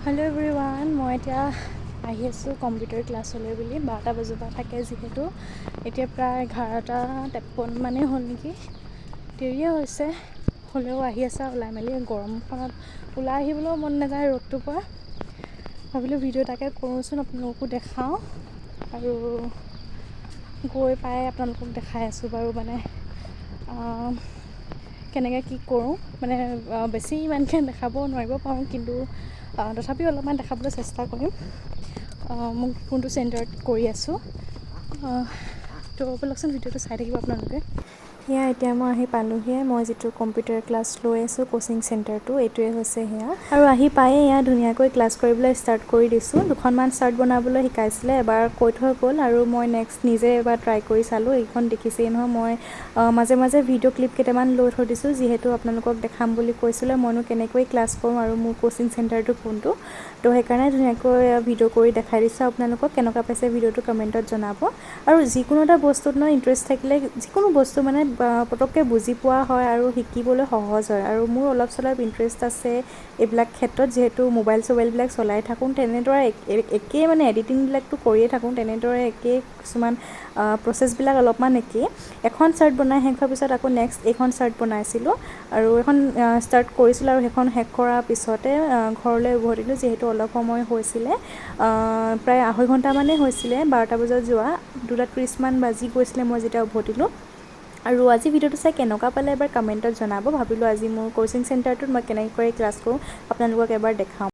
Hello' everyone, মই এতিয়া আহি আছোঁ কম্পিউটাৰ ক্লাছলৈ বুলি। 12টা বজাৰ পৰা থাকে যিহেতু। এতিয়া প্ৰায় 11:53 মানেই হ'ল নেকি, দেৰিয়ে হৈছে। হ'লেও আহি আছে ওলাই মেলি। গৰমখনত ওলাই আহিবলৈও মন নাযায় ৰ'দটোৰ পৰা। ভাবিলোঁ ভিডিঅ' এটাকে কৰোঁচোন, আপোনালোককো দেখাওঁ। আৰু গৈ পাই আপোনালোকক দেখাই আছোঁ বাৰু, মানে কেনেকৈ কি কৰোঁ। মানে বেছি ইমানকৈ দেখাব নোৱাৰিব পাৰোঁ, কিন্তু তথাপিও অলপমান দেখাবলৈ চেষ্টা কৰিম। মোক কোনটো চেণ্টাৰত কৰি আছোঁ তো ব'লকচোন ভিডিঅ'টো চাই থাকিব আপোনালোকে। সেয়া এতিয়া মই আহি পালোঁহিয়ে। মই যিটো কম্পিউটাৰ ক্লাছ লৈ আছোঁ কোচিং চেণ্টাৰটো, এইটোৱে হৈছে সেয়া। আৰু আহি পায়ে এয়া ধুনীয়াকৈ ক্লাছ কৰিবলৈ ষ্টাৰ্ট কৰি দিছোঁ। দুখনমান চাৰ্ট বনাবলৈ শিকাইছিলে, এবাৰ কৈ থৈ গ'ল আৰু মই নেক্সট নিজে এবাৰ ট্ৰাই কৰি চালোঁ। এইখন দেখিছেই নহয়, মই মাজে মাজে ভিডিঅ' ক্লিপ কেইটামান লৈ থৈ দিছোঁ, যিহেতু আপোনালোকক দেখাম বুলি কৈছিলে মইনো কেনেকৈ ক্লাছ কৰোঁ আৰু মোৰ কোচিং চেণ্টাৰটো কোনটো। তো সেইকাৰণে ধুনীয়াকৈ ভিডিঅ' কৰি দেখাই দিছোঁ আপোনালোকক। কেনেকুৱা পাইছে ভিডিঅ'টো কমেণ্টত জনাব। আৰু যিকোনো এটা বস্তুত ইণ্টাৰেষ্ট থাকিলে যিকোনো বস্তু মানে পটককৈ বুজি পোৱা হয় আৰু শিকিবলৈ সহজ হয়। আৰু মোৰ অলপ চলপ ইণ্টাৰেষ্ট আছে এইবিলাক ক্ষেত্ৰত, যিহেতু মোবাইল চবাইলবিলাক চলাই থাকোঁ। তেনেদৰে একেই মানে এডিটিংবিলাকতো কৰিয়ে থাকোঁ, তেনেদৰে একেই কিছুমান প্ৰচেছবিলাক অলপমান একেই। এখন চাৰ্ট বনাই শেষ হোৱাৰ পিছত আকৌ নেক্সট এইখন চাৰ্ট বনাইছিলোঁ আৰু এখন ষ্টাৰ্ট কৰিছিলোঁ আৰু সেইখন শেষ কৰাৰ পিছতে ঘৰলৈ উভতিলোঁ, যিহেতু অলপ সময় হৈছিলে, প্ৰায় আঢ়ৈ ঘণ্টামানেই হৈছিলে 12টা বজাত যোৱা। 2:30 মান বাজি গৈছিলে মই যেতিয়া উভতিলোঁ। আৰু আজি ভিডিঅ'টো চাই কেনেকুৱা পালে এবাৰ কমেণ্টত জনাব। ভাবিলোঁ আজি মোৰ কোচিং চেণ্টাৰটোত মই কেনেকৈ ক্লাছ কৰোঁ আপোনালোকক এবাৰ দেখাওঁ।